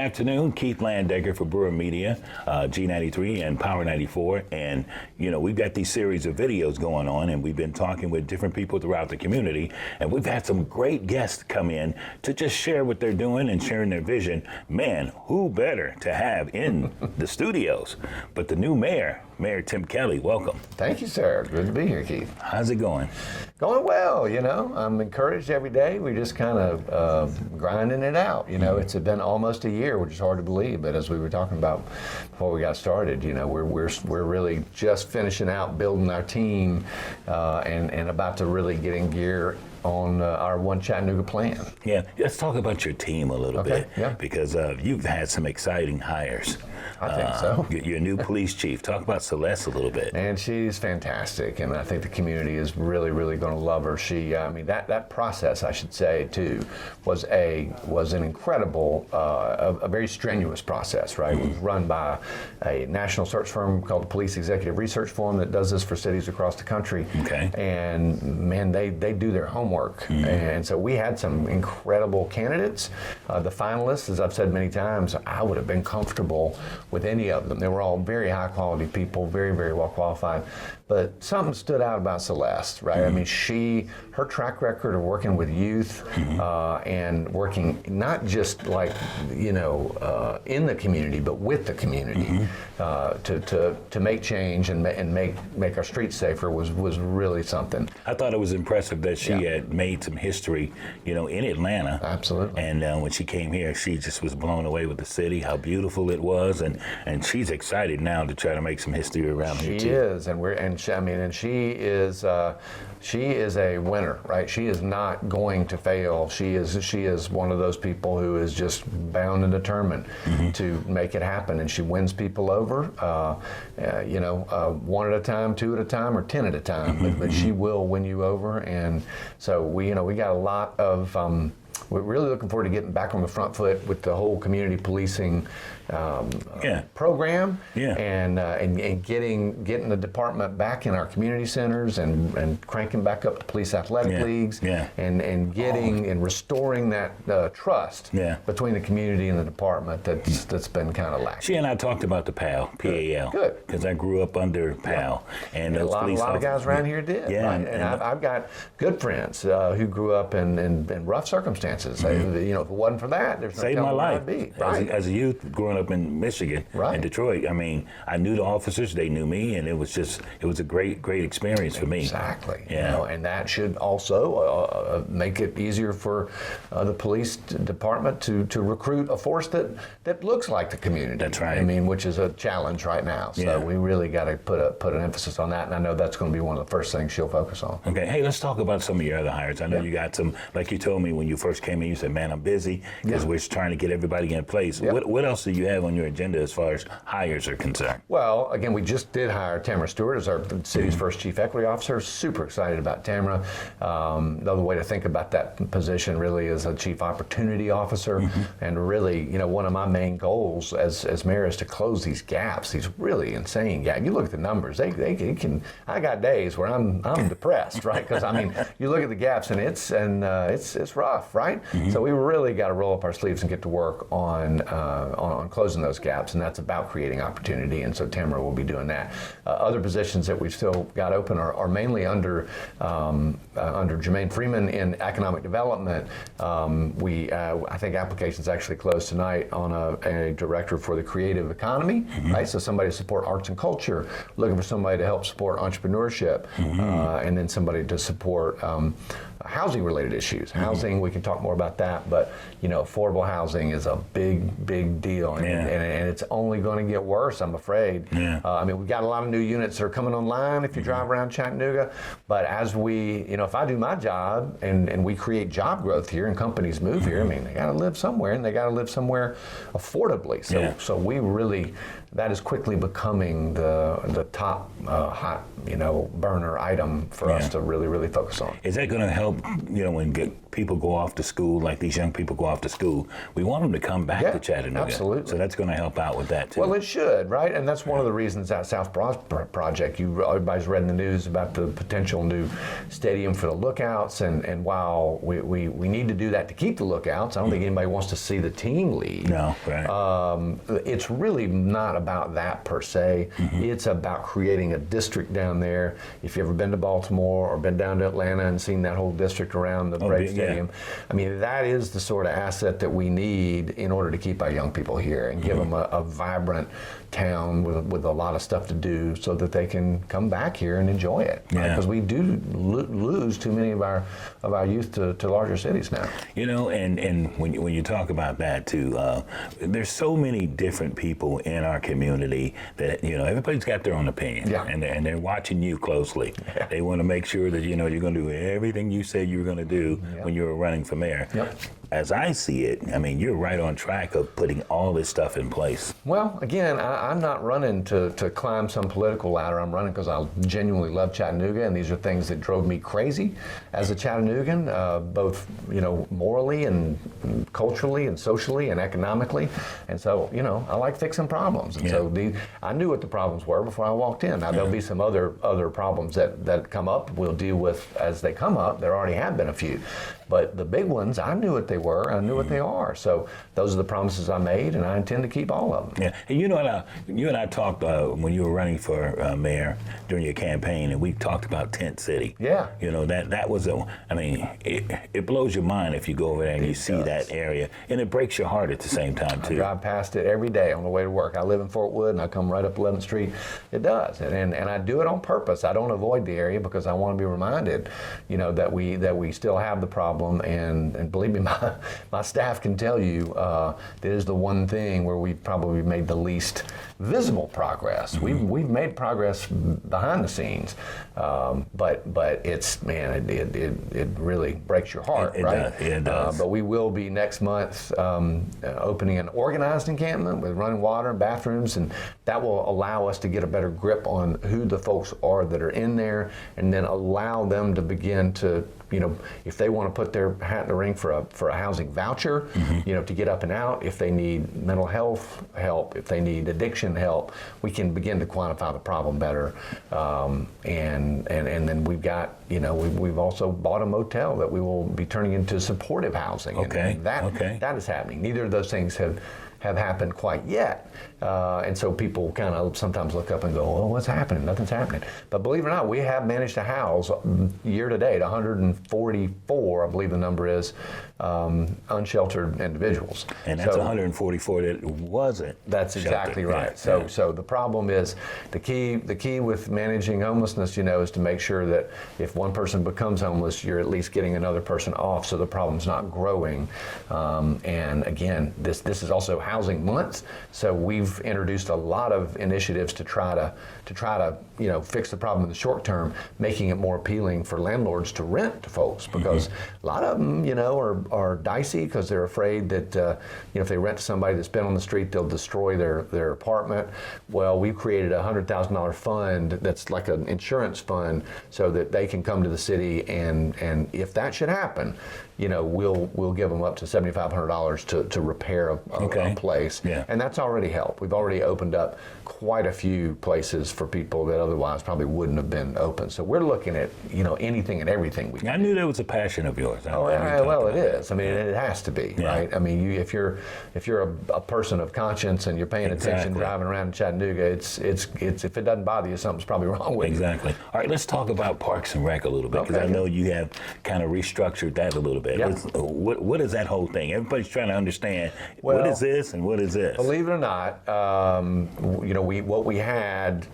afternoon. Keith Landecker for Brewer Media, G93 and Power 94. And, you know, we've got these series of videos going on, and we've been talking with different people throughout the community. And we've had some great guests come in to just share what they're doing and sharing their vision. Man, who better to have in the studios but the new mayor, Mayor Tim Kelly. Welcome. Thank you, sir. Good to be here, Keith. How's it going? Going well, you know. I'm encouraged every day. We're just kind of grinding it out. You know, it's been almost a year, which is hard to believe. But as we were talking about before we got started, you know, we're really just finishing out building our team and about to really get in gear on our One Chattanooga plan. Yeah, let's talk about your team a little bit. Yeah. Because you've had some exciting hires. I think so. Your new police chief. Talk about Celeste a little bit. And she's fantastic, and I think the community is really, really going to love her. She, I mean, that process, I should say, too, was an incredible, a very strenuous process, right? It was run by a national search firm called the Police Executive Research Forum that does this for cities across the country. Okay. And man, they do their homework, and so we had some incredible candidates. The finalists, as I've said many times, I would have been comfortable with any of them. They were all very high quality people, very, very well qualified. But something stood out about Celeste, right? I mean, her track record of working with youth and working not just like, you know, in the community, but with the community to make change and make our streets safer was really something. I thought it was impressive that she had made some history, you know, in Atlanta. Absolutely. And when she came here, she just was blown away with the city, how beautiful it was, and she's excited now to try to make some history around here too. She is, and she is a winner, right? She is not going to fail. She is one of those people who is just bound and determined to make it happen, and she wins people over, you know, one at a time, two at a time, or 10 at a time. But she will win you over, and so we got a lot of. We're really looking forward to getting back on the front foot with the whole community policing program, and getting the department back in our community centers and cranking back up the police athletic leagues, and getting and restoring that trust between the community and the department that's been kind of lacking. She and I talked about the PAL, P-A-L. Good. Because I grew up under PAL, and those police a lot of guys around here did. Yeah, right? and I've got good friends who grew up in rough circumstances. You know, if it wasn't for that, there's no saved my telling where life. I'd be. Right. As a youth, growing up in Michigan and Detroit, I mean, I knew the officers, they knew me, and it was a great experience for me. Exactly. Yeah. You know, and that should also make it easier for the police department to recruit a force that looks like the community. That's right. I mean, which is a challenge right now. So we really got to put an emphasis on that, and I know that's going to be one of the first things she'll focus on. Okay. Hey, let's talk about some of your other hires. I know you got some, like you told me when you first came in, you said, man, I'm busy because we're trying to get everybody in place. What else do you have on your agenda as far as hires are concerned? Well, again, we just did hire Tamara Stewart as our city's first chief equity officer. Super excited about Tamara. The other way to think about that position really is a chief opportunity officer. And really, you know, one of my main goals as mayor is to close these gaps, these really insane gaps. You look at the numbers, they can. I got days where I'm depressed, right? Because I mean, you look at the gaps and it's rough, right? So we really got to roll up our sleeves and get to work on closing those gaps, and that's about creating opportunity. And so Tamara will be doing that. Other positions that we've still got open are mainly under Jermaine Freeman in economic development. I think applications actually closed tonight on a director for the creative economy, right? So somebody to support arts and culture, looking for somebody to help support entrepreneurship, and then somebody to support housing-related issues. Housing, we can talk more about that, but you know, affordable housing is a big deal, and it's only going to get worse, I'm afraid. I mean, we've got a lot of new units that are coming online if you drive around Chattanooga, but as we, you know, if I do my job and we create job growth here and companies move here, I mean, they got to live somewhere, and they got to live somewhere affordably. So we really that is quickly becoming the top hot burner item for us to really focus on. Is that going to help, when people go off to school, like these young people go off to school, we want them to come back to Chattanooga. Absolutely. So that's going to help out with that too. Well, it should, right? And that's one of the reasons that South Project, everybody's read in the news about the potential new stadium for the Lookouts, and while we need to do that to keep the Lookouts, I don't think anybody wants to see the team leave. No, right. It's really not about that per se. It's about creating a district down there. If you've ever been to Baltimore or been down to Atlanta and seen that whole district around the Braves Stadium, I mean, that is the sort of asset that we need in order to keep our young people here and give them a vibrant town with a lot of stuff to do so that they can come back here and enjoy it. Because we do lose too many of our youth to larger cities now. And when you talk about that too, there's so many different people in our community that, everybody's got their own opinion. And they're watching you closely. They want to make sure that, you're going to do everything you said you were going to do when you were running for mayor. As I see it, I mean, you're right on track of putting all this stuff in place. Well, again, I'm not running to climb some political ladder. I'm running because I genuinely love Chattanooga, and these are things that drove me crazy as a Chattanoogan, both morally and culturally and socially and economically. And so, I like fixing problems. And so I knew what the problems were before I walked in. Now there'll be some other problems that come up. We'll deal with as they come up. There already have been a few. But the big ones, I knew what they were, I knew what they are. So those are the promises I made, and I intend to keep all of them. Yeah, and you and I talked when you were running for mayor during your campaign, and we talked about Tent City. Yeah. That was it blows your mind if you go over there and you see that area, and it breaks your heart at the same time too. I drive past it every day on the way to work. I live in Fort Wood, and I come right up 11th Street. It does, and I do it on purpose. I don't avoid the area because I want to be reminded, that we still have the problem. And believe me, my staff can tell you that is the one thing where we've probably made the least visible progress. We've made progress behind the scenes, but it's it really breaks your heart, right? It does. But we will be next month opening an organized encampment with running water and bathrooms, and that will allow us to get a better grip on who the folks are that are in there, and then allow them to begin to, if they want to put their hat in the ring for a housing voucher, to get up and out, if they need mental health help, if they need addiction help, we can begin to quantify the problem better. And then we've got, we've also bought a motel that we will be turning into supportive housing. And that is happening. Neither of those things have happened quite yet. And so people kind of sometimes look up and go, well, what's happening? Nothing's happening. But believe it or not, we have managed to house year to date 144, I believe the number is, unsheltered individuals. And that's 144 that wasn't. That's exactly right. So the problem is the key with managing homelessness, is to make sure that if one person becomes homeless, you're at least getting another person off, so the problem's not growing. And again, this is also Housing Month, so we've introduced a lot of initiatives to try to fix the problem in the short term, making it more appealing for landlords to rent to folks, because a lot of them, are dicey because they're afraid that if they rent to somebody that's been on the street, they'll destroy their apartment. Well, we've created a $100,000 fund that's like an insurance fund so that they can come to the city, and if that should happen, we'll give them up to $7,500 to repair a place, and that's already helped. We've already opened up quite a few places for people that otherwise probably wouldn't have been open. So we're looking at anything and everything we can. I knew that was a passion of yours. Well, it is. I mean, it has to be, right? I mean, if you're a person of conscience and you're paying attention driving around in Chattanooga, it's if it doesn't bother you, something's probably wrong with you. Exactly. All right, let's talk about Parks and Rec a little bit, because I know you have kind of restructured that a little bit. What is that whole thing? Everybody's trying to understand what is this and what is this? Believe it or not, what we had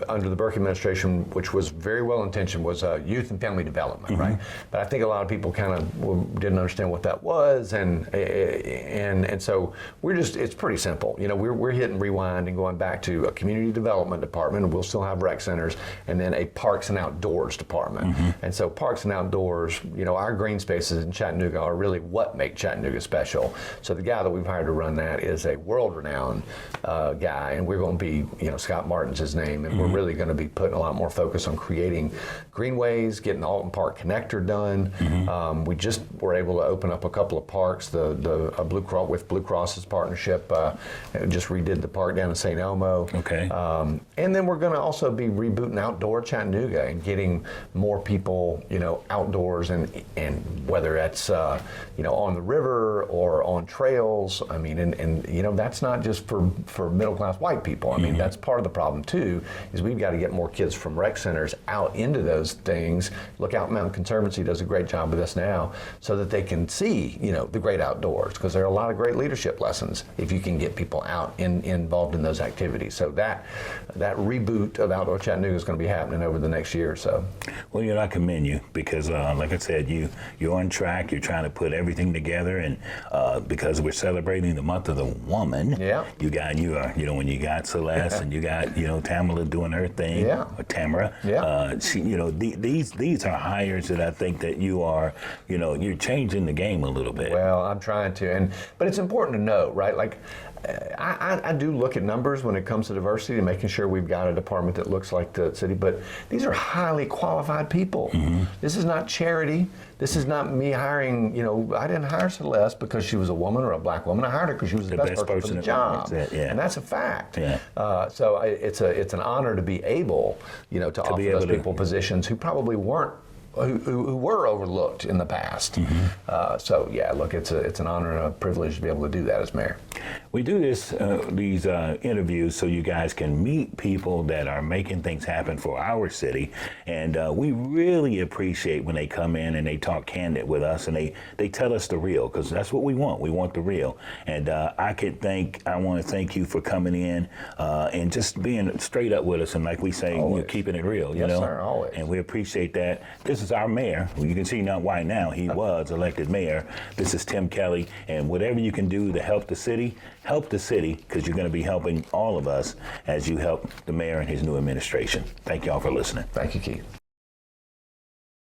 under the Burke administration, which was very well intentioned, was youth and family development, right? But I think a lot of people kind of didn't understand what that was, and so it's pretty simple. We're hitting rewind and going back to a community development department, and we'll still have rec centers, and then a parks and outdoors department. And so parks and outdoors, our green spaces in Chattanooga are really what make Chattanooga special. So the guy that we've hired to run that is a world-renowned guy, and we're going to be, Scott Martin's his name, and we're really going to be putting a lot more focus on creating greenways, getting the Alton Park connector done. We just were able to open up a couple of parks. The Blue Cross with Blue Cross's partnership just redid the park down in St. Elmo. Okay. And then we're going to also be rebooting Outdoor Chattanooga and getting more people, outdoors, and whether that's on the river or on trails. I mean, and that's not just for middle class white people. I mean, that's part of the problem too. Is we've got to get more kids from rec centers out into those things. Lookout Mountain Conservancy does a great job with this now, so that they can see, the great outdoors, because there are a lot of great leadership lessons if you can get people out involved in those activities. So that reboot of Outdoor Chattanooga is going to be happening over the next year or so. Well, I commend you because, like I said, you're on track. You're trying to put everything together, and because we're celebrating the month of the woman, when you got Celeste and you got Tamara doing her thing, or Tamara, these are hires that I think that you are, you're changing the game a little bit. Well, I'm trying to, but it's important to know, right? Like, I do look at numbers when it comes to diversity and making sure we've got a department that looks like the city, but these are highly qualified people. This is not charity. This is not me hiring, I didn't hire Celeste because she was a woman or a black woman. I hired her because she was the best person for the job. And that's a fact. So it's an honor to be able, to offer those people positions who probably weren't, who were overlooked in the past. Look, it's an honor and a privilege to be able to do that as mayor. We do these interviews so you guys can meet people that are making things happen for our city, and we really appreciate when they come in and they talk candid with us, and they tell us the real, because that's what we want. We want the real. And I want to thank you for coming in and just being straight up with us, and like we say, keeping it real. Yes, sir, always. And we appreciate that. This is our mayor. You can see now why now. He was elected mayor. This is Tim Kelly, and whatever you can do to help the city, because you're going to be helping all of us as you help the mayor and his new administration. Thank you all for listening. Thank you, Keith.